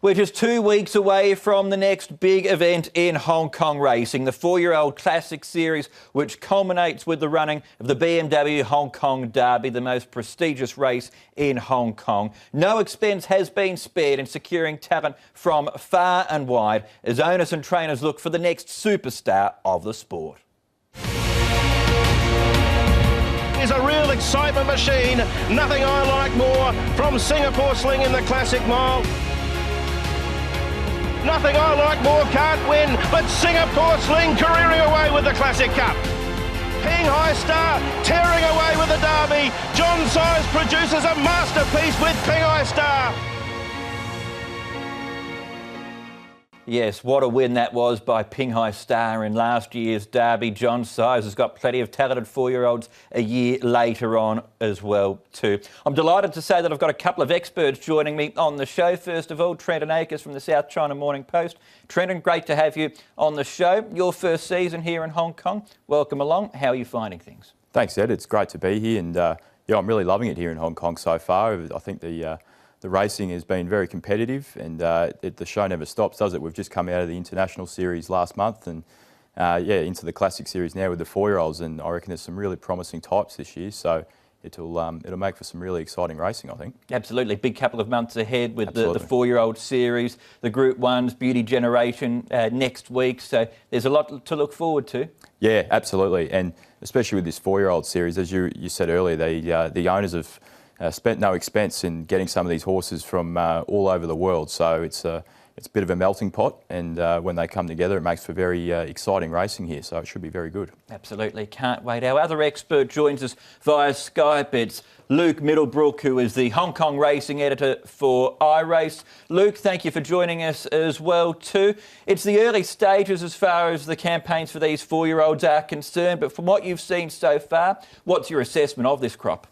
We're just 2 weeks away from the next big event in Hong Kong racing, the 4-year-old Classic Series, which culminates with the running of the BMW Hong Kong Derby, the most prestigious race in Hong Kong. No expense has been spared in securing talent from far and wide as owners and trainers look for the next superstar of the sport. Is a real excitement machine. Nothing I like more from Singapore Sling in the Classic Mile. Nothing I like more can't win, but Singapore Sling careering away with the Classic Cup. Ping High Star tearing away with the Derby. John Size produces a masterpiece with Ping High Star. Yes, what a win that was by Ping High Star in last year's Derby. John Size has got plenty of talented 4-year-olds a year later on as well too. I'm delighted to say that I've got a couple of experts joining me on the show. First of all, Trenton Akers from the South China Morning Post. Trenton, great to have you on the show. Your first season here in Hong Kong. Welcome along. How are you finding things? Thanks, Ed. It's great to be here, and yeah, I'm really loving it here in Hong Kong so far. I think the racing has been very competitive, and the show never stops, does it? We've just come out of the International Series last month, and yeah, into the Classic Series now with the 4-year-olds, and I reckon there's some really promising types this year, so it'll make for some really exciting racing, I think. Absolutely. Big couple of months ahead with the 4-year-old series, the Group 1s, Beauty Generation next week, so there's a lot to look forward to. Yeah, absolutely, and especially with this 4-year-old series, as you said earlier, the owners have spent no expense in getting some of these horses from all over the world, so it's a bit of a melting pot, and when they come together it makes for very exciting racing here, so it should be very good. Absolutely, can't wait. Our other expert joins us via Skype. It's Luke Middlebrook, who is the Hong Kong racing editor for iRace. Luke, thank you for joining us as well too. It's the early stages as far as the campaigns for these 4-year-olds are concerned, but from what you've seen so far, what's your assessment of this crop?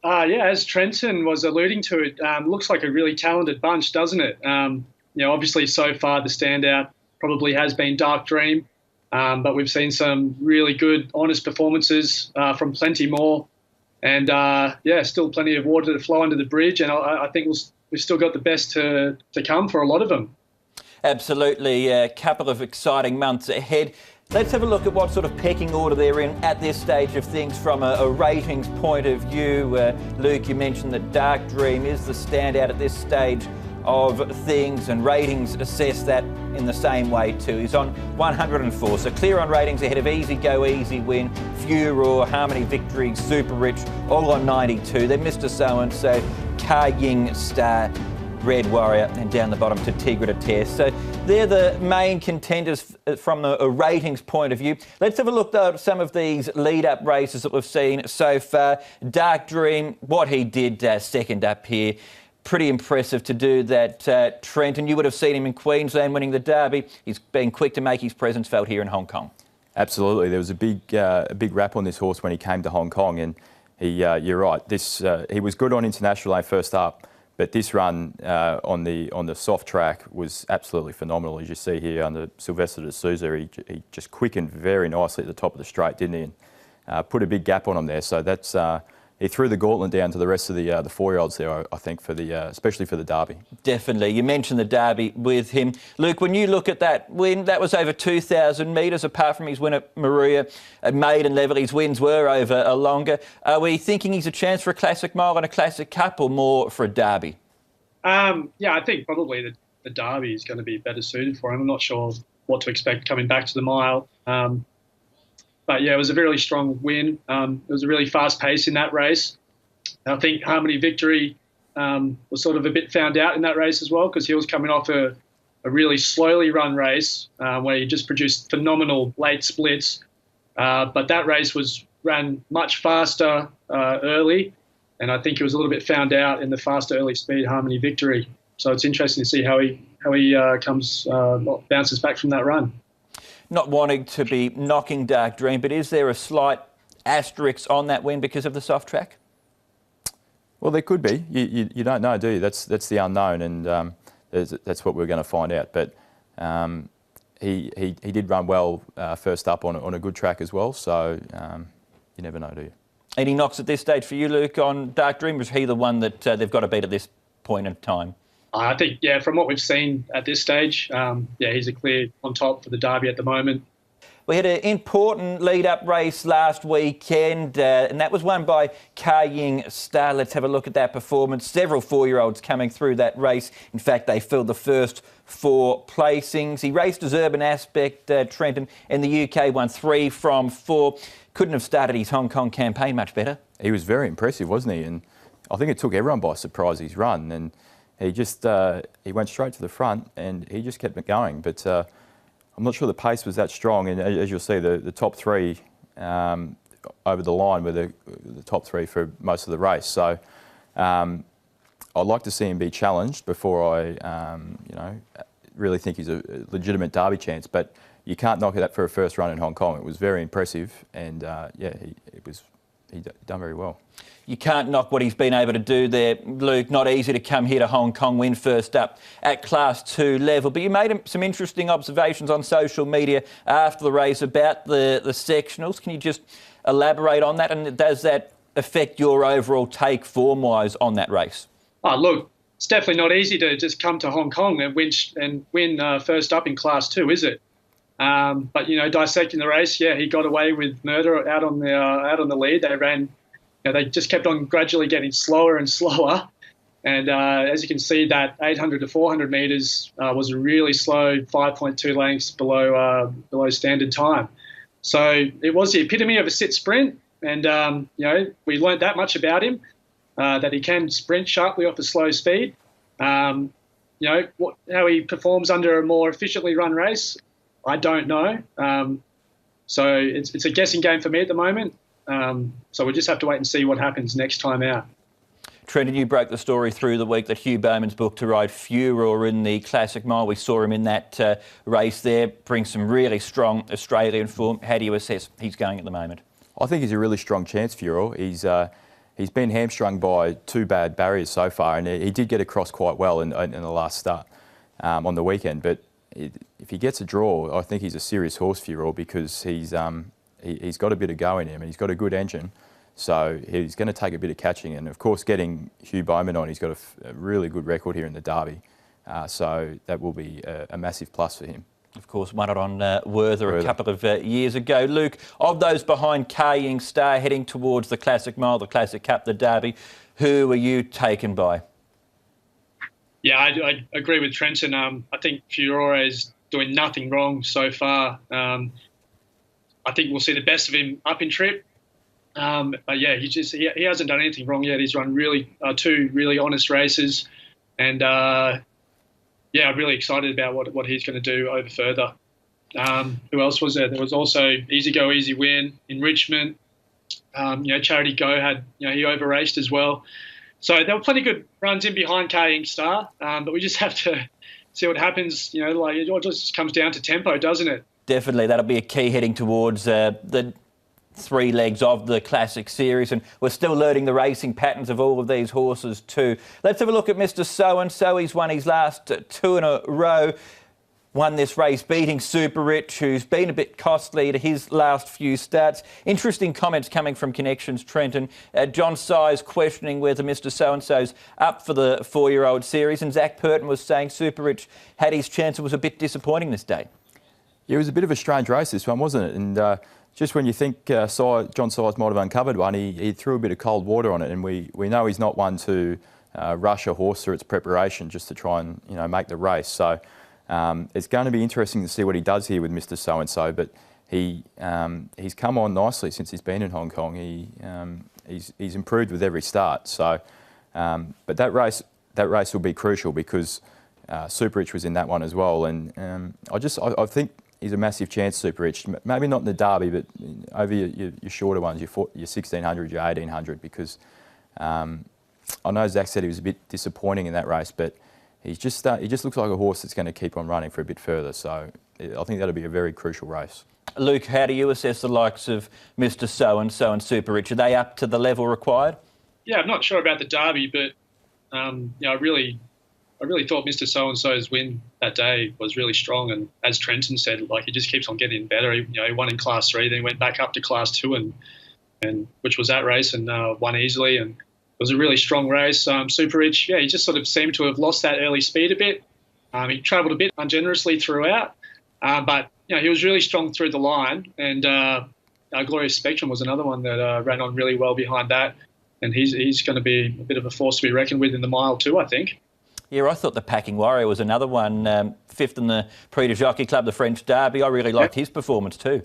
Yeah, as Trenton was alluding to, it looks like a really talented bunch, doesn't it? Obviously so far the standout probably has been Dark Dream, but we've seen some really good, honest performances from plenty more. And yeah, still plenty of water to flow under the bridge, and I think we've still got the best to come for a lot of them. Absolutely, a couple of exciting months ahead. Let's have a look at what sort of pecking order they're in at this stage of things from a ratings point of view. Luke, you mentioned that Dark Dream is the standout at this stage of things, and ratings assess that in the same way too. He's on 104, so clear on ratings ahead of Easy Go Easy Win, Furor, Harmony Victory, Super Rich, all on 92. Then Mr. So-and-so, Ka Ying Star, Red Warrior, and down the bottom to Tigra to Test. So they're the main contenders from a ratings point of view. Let's have a look though at some of these lead-up races that we've seen so far. Dark Dream, what he did second up here, pretty impressive to do that. Trenton, you would have seen him in Queensland winning the Derby. He's been quick to make his presence felt here in Hong Kong. Absolutely. There was a big rap on this horse when he came to Hong Kong, and you're right. He was good on International first up. But this run on the soft track was absolutely phenomenal. As you see here under Sylvester de Souza, he just quickened very nicely at the top of the straight, didn't he? And put a big gap on him there. So that's he threw the gauntlet down to the rest of the 4-year-olds there, I think, for especially for the Derby. Definitely. You mentioned the Derby with him. Luke, when you look at that win, that was over 2,000 metres, apart from his win at Maria, at Maiden level. His wins were over a longer. Are we thinking he's a chance for a Classic Mile and a Classic Cup, or more for a Derby? Yeah, I think probably the Derby is going to be better suited for him. I'm not sure what to expect coming back to the mile. But yeah, it was a really strong win. It was a really fast pace in that race. I think Harmony Victory was sort of a bit found out in that race as well, because he was coming off a really slowly run race where he just produced phenomenal late splits. But that race ran much faster early, and I think he was a little bit found out in the faster early speed Harmony Victory. So it's interesting to see how he bounces back from that run. Not wanting to be knocking Dark Dream, but is there a slight asterisk on that win because of the soft track? Well, there could be. You don't know, do you? That's the unknown, and that's what we're going to find out. But he did run well first up on a good track as well, so you never know, do you? Any knocks at this stage for you, Luke, on Dark Dream, or is he the one that they've got to beat at this point in time? I think, yeah, from what we've seen at this stage, he's a clear on top for the Derby at the moment. We had an important lead-up race last weekend, and that was won by Ka-Ying Star. Let's have a look at that performance. Several 4-year-olds coming through that race. In fact, they filled the first 4 placings. He raced as Urban Aspect, Trenton, in the UK, won 3 from 4. Couldn't have started his Hong Kong campaign much better. He was very impressive, wasn't he? And I think it took everyone by surprise, his run. And he just he went straight to the front and he just kept it going. But I'm not sure the pace was that strong, and as you'll see, the top 3 over the line were the top 3 for most of the race. So I'd like to see him be challenged before I, really think he's a legitimate Derby chance. But you can't knock that for a first run in Hong Kong. It was very impressive, and he done very well. You can't knock what he's been able to do there, Luke. Not easy to come here to Hong Kong, win first up at Class 2 level. But you made some interesting observations on social media after the race about the sectionals. Can you just elaborate on that? And does that affect your overall take form-wise on that race? Oh, look, it's definitely not easy to just come to Hong Kong and win first up in Class 2, is it? But dissecting the race, he got away with murder out on the lead. They ran. They just kept on gradually getting slower and slower. And as you can see, that 800 to 400 metres was a really slow 5.2 lengths below standard time. So it was the epitome of a sit sprint. And, we learned that much about him, that he can sprint sharply off a slow speed. How he performs under a more efficiently run race, I don't know. So it's a guessing game for me at the moment. So we'll just have to wait and see what happens next time out. Trenton, you broke the story through the week that Hugh Bowman's booked to ride Furor in the Classic Mile. We saw him in that race there, bring some really strong Australian form. How do you assess he's going at the moment? I think he's a really strong chance, Furor. He's been hamstrung by 2 bad barriers so far, and he did get across quite well in the last start on the weekend. But if he gets a draw, I think he's a serious horse, Furor, because he's got a bit of go in him and he's got a good engine. So he's going to take a bit of catching. And, of course, getting Hugh Bowman on, he's got a really good record here in the Derby. So that will be a massive plus for him. Of course, won it on Werther a couple of years ago. Luke, of those behind Ka-Ying Star heading towards the Classic Mile, the Classic Cup, the Derby, who are you taken by? Yeah, I agree with Trenton. I think Furor is doing nothing wrong so far. I think we'll see the best of him up in trip. But yeah, he hasn't done anything wrong yet. He's run 2 really honest races, and I'm really excited about what he's going to do over further. Who else was there? There was also Easy Go Easy Win, Enrichment. Charity Go had he over raced as well. So there were plenty of good runs in behind Ka-Ying Star, but we just have to see what happens. It all just comes down to tempo, doesn't it? Definitely, that'll be a key heading towards the 3 legs of the Classic Series, and we're still learning the racing patterns of all of these horses too. Let's have a look at Mr. So-and-so. He's won his last 2 in a row. Won this race, beating Super Rich, who's been a bit costly to his last few starts. Interesting comments coming from Connections Trenton. John Size questioning whether Mr. So-and-so's up for the 4-year-old series, and Zach Purton was saying Super Rich had his chance and was a bit disappointing this day. Yeah, it was a bit of a strange race, this one, wasn't it? And just when you think John Size might have uncovered one, he threw a bit of cold water on it, and we know he's not one to rush a horse through its preparation just to try and make the race. So it's going to be interesting to see what he does here with Mr. So-and-so, but he's come on nicely since he's been in Hong Kong. He's improved with every start. So, but that race will be crucial because Super Rich was in that one as well, and I think he's a massive chance, Super Rich. Maybe not in the Derby, but over your shorter ones, your 1600, your 1800, because I know Zach said he was a bit disappointing in that race, but he just looks like a horse that's going to keep on running for a bit further. So I think that'll be a very crucial race. Luke, how do you assess the likes of Mr. So-and-so and Super Rich? Are they up to the level required? Yeah, I'm not sure about the Derby, but I really thought Mr. So-and-so's win that day was really strong. And as Trenton said, he just keeps on getting better. He won in Class 3, then he went back up to Class 2, and which was that race, and won easily. And was a really strong race. Super Rich, he just sort of seemed to have lost that early speed a bit. He travelled a bit ungenerously throughout, but he was really strong through the line. And Glorious Spectrum was another one that ran on really well behind that. And he's going to be a bit of a force to be reckoned with in the mile too, I think. Yeah, I thought the Packing Warrior was another one, fifth in the Prix de Jockey Club, the French Derby. I really liked his performance too.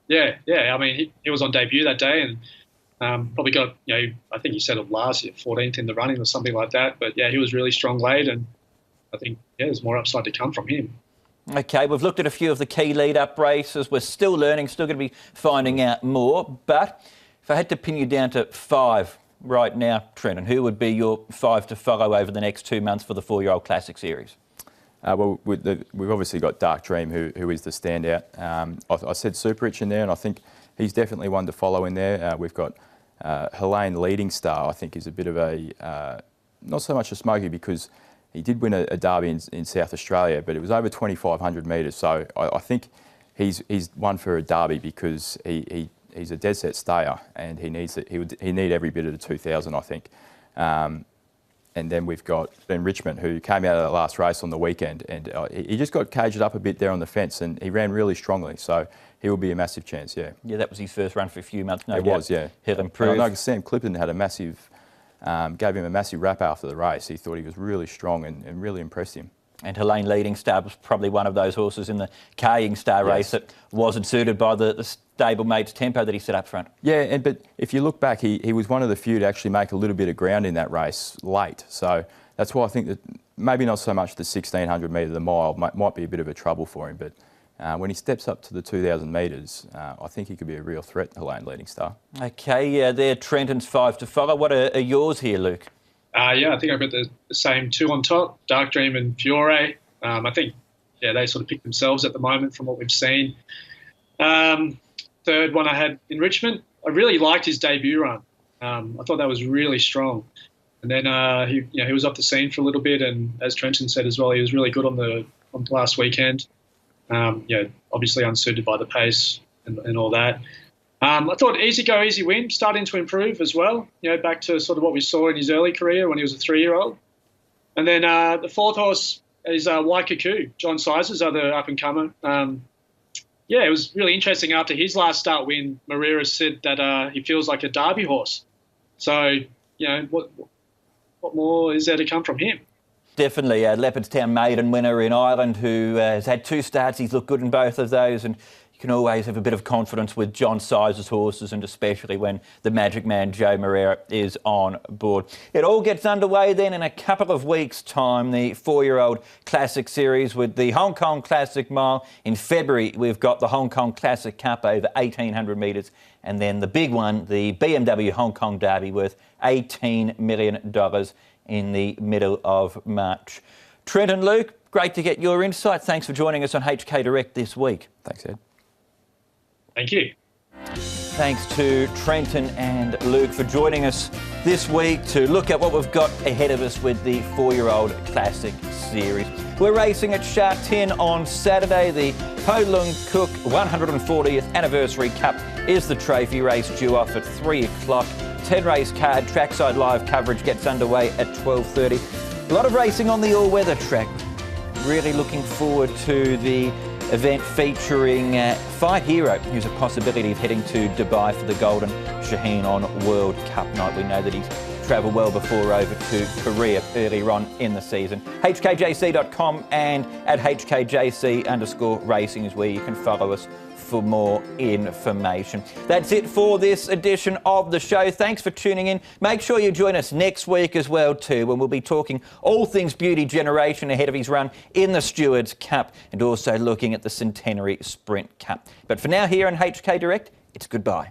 Yeah. I mean, he was on debut that day and probably got, I think he settled last year, 14th in the running or something like that. But he was really strong late, and I think there's more upside to come from him. Okay, we've looked at a few of the key lead-up races. We're still learning, still going to be finding out more. But if I had to pin you down to 5 right now, Trenton, who would be your 5 to follow over the next 2 months for the 4-year-old Classic Series? Well, we've obviously got Dark Dream, who is the standout. I said Super Rich in there, and I think he's definitely one to follow in there. We've got Helene Leading Star, I think, is a bit of a, not so much a smoky, because he did win a derby in South Australia, but it was over 2,500 metres. So I think he's one for a derby because he's a dead set stayer, and he need every bit of the 2,000, I think. And then we've got Ben Richmond, who came out of the last race on the weekend, and he just got caged up a bit there on the fence, and he ran really strongly. So he will be a massive chance, yeah. Yeah, that was his first run for a few months. It was, yeah. He'll improve. And I know Sam Clipton had gave him a massive rap after the race. He thought he was really strong and really impressed him. And Helene Leading Star was probably one of those horses in the Carrying Star race that wasn't suited by the stablemate's tempo that he set up front. Yeah, but if you look back, he was one of the few to actually make a little bit of ground in that race late. So that's why I think that maybe not so much the 1,600 metre, the mile, might be a bit of a trouble for him. But when he steps up to the 2,000 metres, I think he could be a real threat, Helene Leading Star. Okay, they're Trenton's 5 to follow. What are yours here, Luke? I think I've got the same 2 on top, Dark Dream and Fiore. I think, they sort of pick themselves at the moment from what we've seen. Third one I had in Richmond. I really liked his debut run. I thought that was really strong. And then he was off the scene for a little bit, and as Trenton said as well, he was really good on the last weekend. Obviously unsuited by the pace and all that. I thought Easy Go, Easy Win starting to improve as well, back to sort of what we saw in his early career when he was a 3-year-old. And then the 4th horse is Waikaku, John Sizer's other up-and-comer. It was really interesting after his last start win, Marrera said that he feels like a Derby horse. So, what more is there to come from him? Definitely a Leopardstown maiden winner in Ireland who has had 2 starts. He's looked good in both of those, and you can always have a bit of confidence with John Sizer's horses, and especially when the Magic Man Joe Marrera is on board. It all gets underway then in a couple of weeks' time, the 4-year-old Classic Series with the Hong Kong Classic Mile. In February, we've got the Hong Kong Classic Cup over 1,800 metres, and then the big one, the BMW Hong Kong Derby, worth $18 million in the middle of March. Trent and Luke, great to get your insight. Thanks for joining us on HK Direct this week. Thanks, Ed. Thank you. Thanks to Trenton and Luke for joining us this week to look at what we've got ahead of us with the 4-year-old Classic Series. We're racing at Sha Tin on Saturday. The Po Lung Cook 140th Anniversary Cup is the trophy race due off at 3 o'clock. 10-race card, trackside live coverage gets underway at 12:30. A lot of racing on the all-weather track. Really looking forward to the event featuring Fight Hero, who's a possibility of heading to Dubai for the Golden Shaheen on World Cup night. We know that he's travelled well before over to Korea earlier on in the season. HKJC.com and at HKJC_racing is where you can follow us for more information. That's it for this edition of the show. Thanks for tuning in. Make sure you join us next week as well too, when we'll be talking all things Beauty Generation ahead of his run in the Stewards Cup and also looking at the Centenary Sprint Cup. But for now, here on HK Direct, it's goodbye.